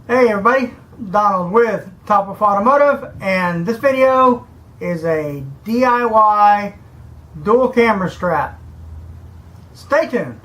Hey everybody, Donald with Topwolf Automotive, and this video is a DIY dual camera strap. Stay tuned.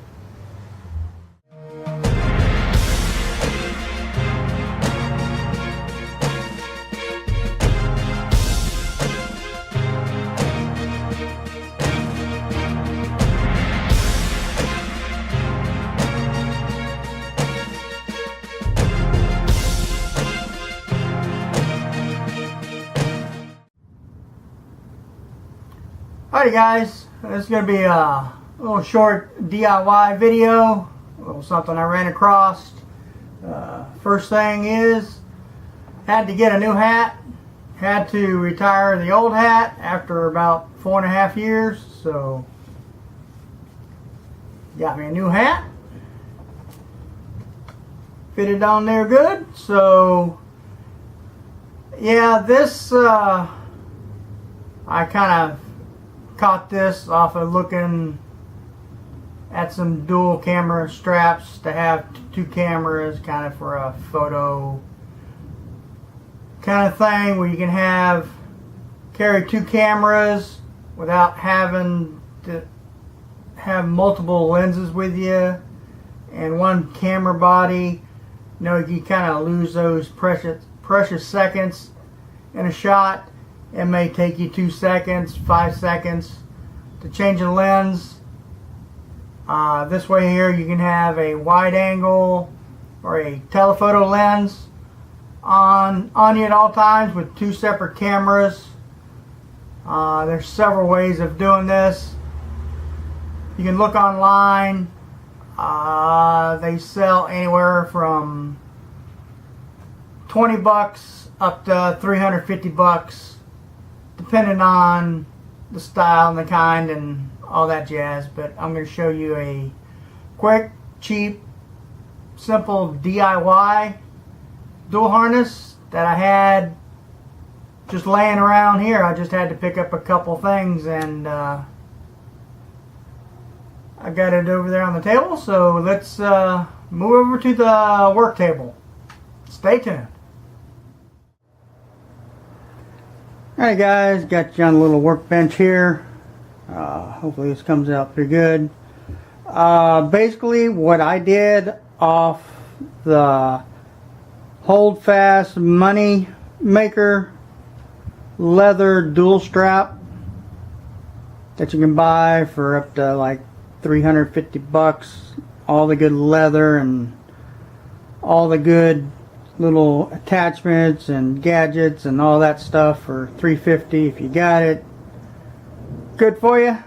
Alrighty guys, this is going to be a little short DIY video, a little something I ran across. First thing is, had to get a new hat, had to retire the old hat after about 4.5 years, so got me a new hat, fitted on there good. So yeah, this I kind of caught this off of looking at some dual camera straps to have two cameras, kind of for a photo kind of thing, where you can carry two cameras without having to have multiple lenses with you and one camera body. You know, you kind of lose those precious seconds in a shot. It may take you 2 seconds, 5 seconds to change a lens. This way here you can have a wide angle or a telephoto lens on you at all times with two separate cameras. There's several ways of doing this. You can look online. They sell anywhere from $20 up to $350. Depending on the style and the kind and all that jazz. But I'm going to show you a quick, cheap, simple DIY dual harness that I had just laying around here. I just had to pick up a couple things, and I got it over there on the table. So let's move over to the work table. Stay tuned. Alright guys, got you on a little workbench here. Hopefully this comes out pretty good. Basically what I did off the Hold Fast Money Maker leather dual strap that you can buy for up to like $350. All the good leather and all the good little attachments and gadgets and all that stuff for $350 if you got it. Good for you.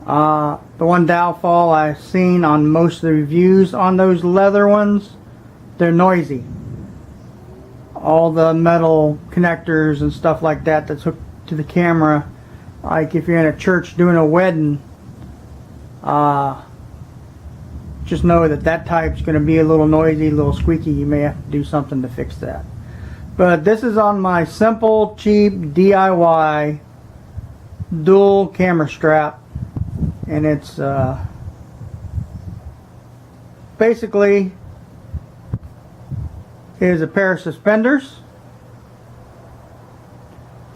The one downfall I've seen on most of the reviews on those leather ones, they're noisy. All the metal connectors and stuff like that that's hooked to the camera, like if you're in a church doing a wedding, just know that type's going to be a little noisy, a little squeaky. You may have to do something to fix that. But this is on my simple, cheap DIY dual camera strap, and it's basically is a pair of suspenders.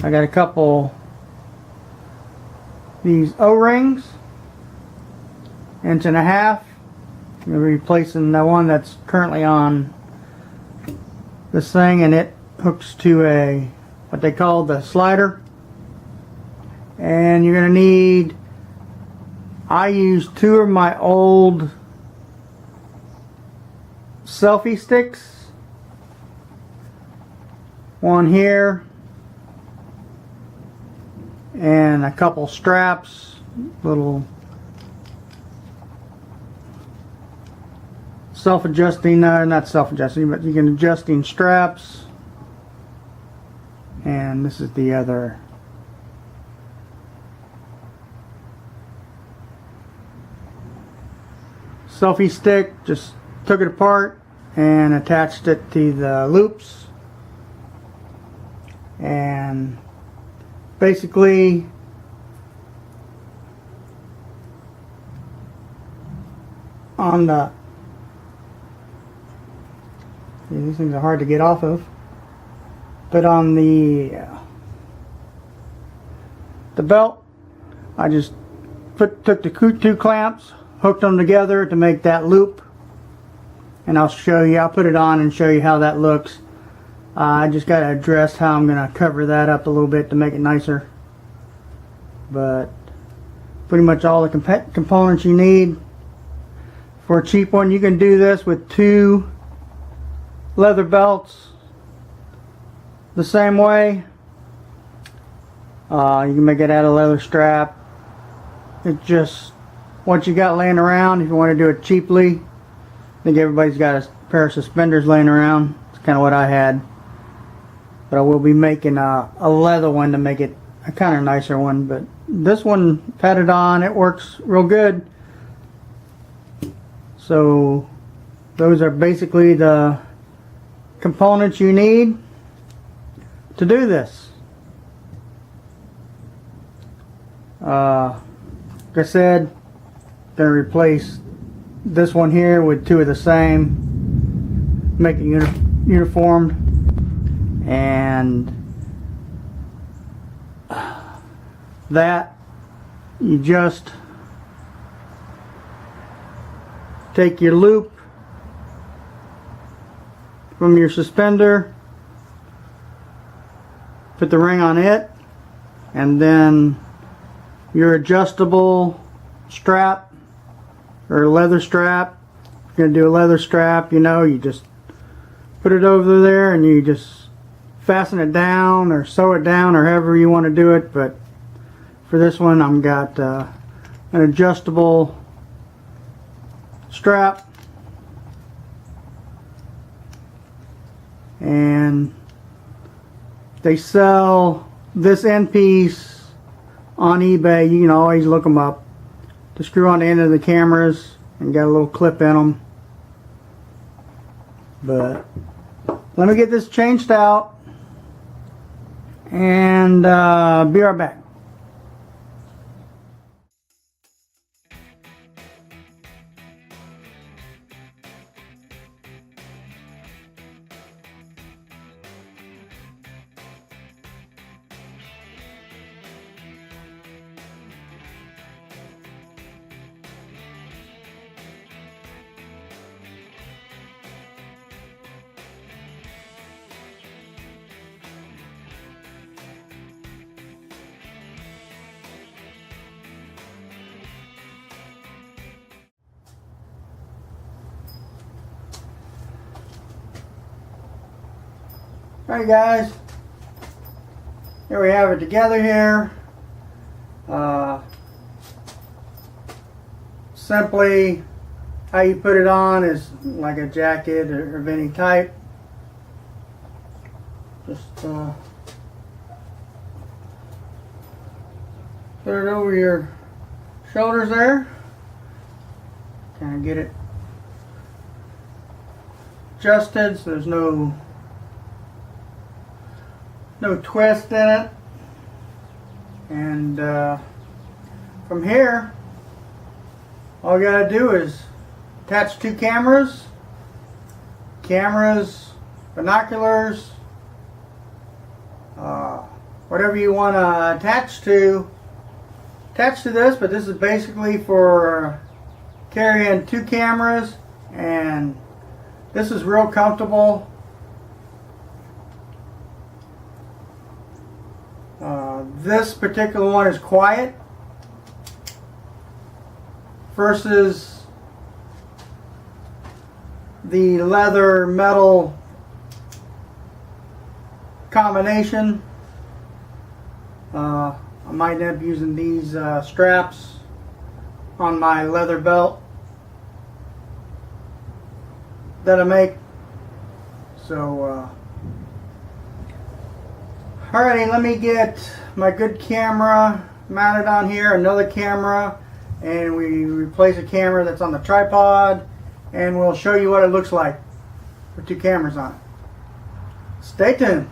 I got a couple these O-rings, 1.5 inch. I'm replacing the one that's currently on this thing, and it hooks to a what they call the slider. And you're going to need, I use 2 of my old selfie sticks, one here, and a couple straps, little self-adjusting, not self-adjusting, but you can adjusting straps. And this is the other selfie stick. Just took it apart and attached it to the loops, and basically on the These things are hard to get off of. But on the belt, I just took the two clamps, hooked them together to make that loop, and I'll show you. I'll put it on and show you how that looks. I just got to address how I'm going to cover that up a little bit to make it nicer. But pretty much all the components you need for a cheap one. You can do this with two leather belts the same way. You can make it out of leather strap. It just, what you got laying around, if you want to do it cheaply. I think everybody's got a pair of suspenders laying around. It's kind of what I had. But I will be making a leather one to make it a kind of nicer one. But this one, pat it on, it works real good. So those are basically the components you need to do this. Like I said, gonna replace this one here with two of the same, make it uniformed, and that you just take your loop from your suspender, put the ring on it, and then your adjustable strap or leather strap. If you're going to do a leather strap, you know, you just put it over there and you just fasten it down or sew it down or however you want to do it. But for this one, I've got an adjustable strap, and they sell this end piece on eBay. You can always look them up. To screw on the end of the cameras and got a little clip in them. But let me get this changed out and be right back. Alright guys, here we have it together here. Simply how you put it on is like a jacket or of any type. Just put it over your shoulders there. Kind of get it adjusted so there's no twist in it. And from here, all you gotta do is attach two cameras, binoculars, whatever you want to attach to this. But this is basically for carrying two cameras, and this is real comfortable. This particular one is quiet versus the leather metal combination. I might end up using these straps on my leather belt that I make. So alrighty, let me get my good camera mounted on here, another camera, and we replace a camera that's on the tripod, and we'll show you what it looks like with two cameras on it. Stay tuned.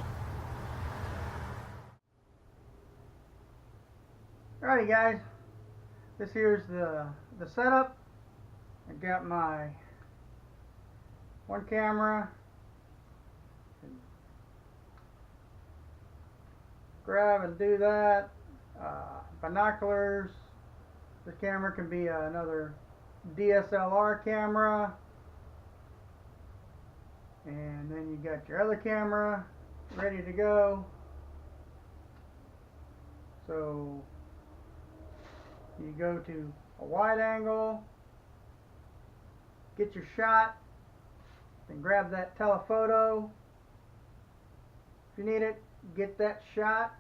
Alrighty guys, this here's the setup. I got my one camera grab and do that. Binoculars. This camera can be another DSLR camera. And then you got your other camera ready to go. So you go to a wide angle, get your shot, then grab that telephoto. If you need it, get that shot.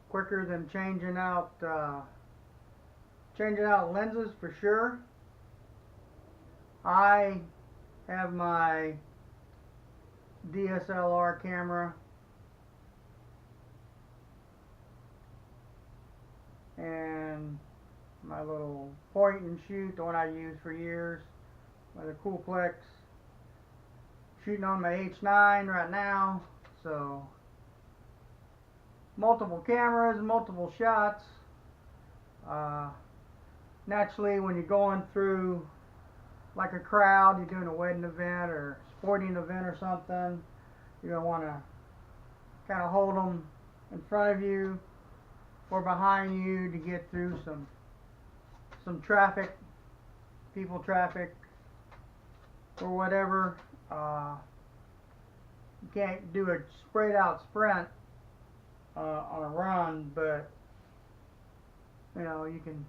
Quicker than changing out lenses for sure. I have my DSLR camera and my little point and shoot, the one I used for years, by the Coolpix. Shooting on my H9 right now, so multiple cameras, multiple shots. Naturally, when you're going through like a crowd, you're doing a wedding event or sporting event or something, you're going to want to kind of hold them in front of you or behind you to get through some traffic, people traffic or whatever. You can't do a sprayed out sprint on a run, but you know, you can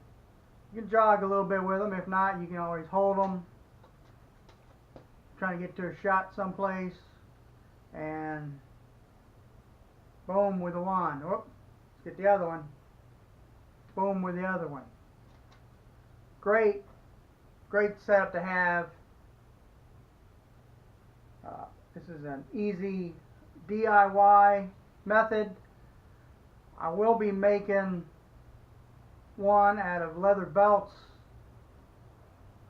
jog a little bit with them. If not, you can always hold them, trying to get to a shot someplace, and boom with the wand. Whoop, let's get the other one. Boom with the other one. Great setup to have. This is an easy DIY method. I will be making one out of leather belts.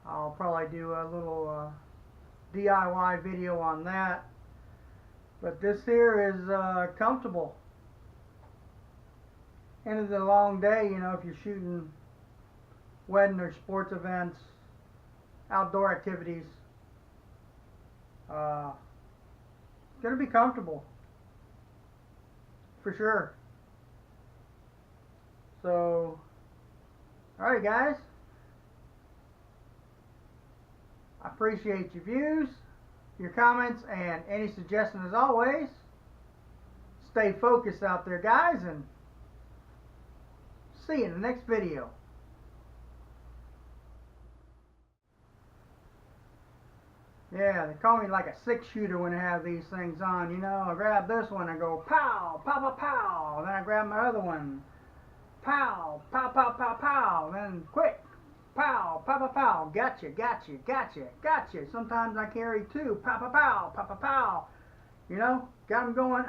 I'll probably do a little DIY video on that. But this here is comfortable. End of the long day, you know, if you're shooting wedding or sports events, outdoor activities, it's going to be comfortable for sure. So, alright guys, I appreciate your views, your comments, and any suggestions as always. Stay focused out there guys, and see you in the next video. Yeah, they call me like a 6-shooter when I have these things on, you know. I grab this one and go pow, pow, pow, pow. Then I grab my other one, pow, pow, pow, pow, pow. Then quick, pow, pow, pow, pow. Gotcha, gotcha, gotcha, gotcha. Sometimes I carry two, pow, pow, pow, pow, pow, pow. You know, got them going.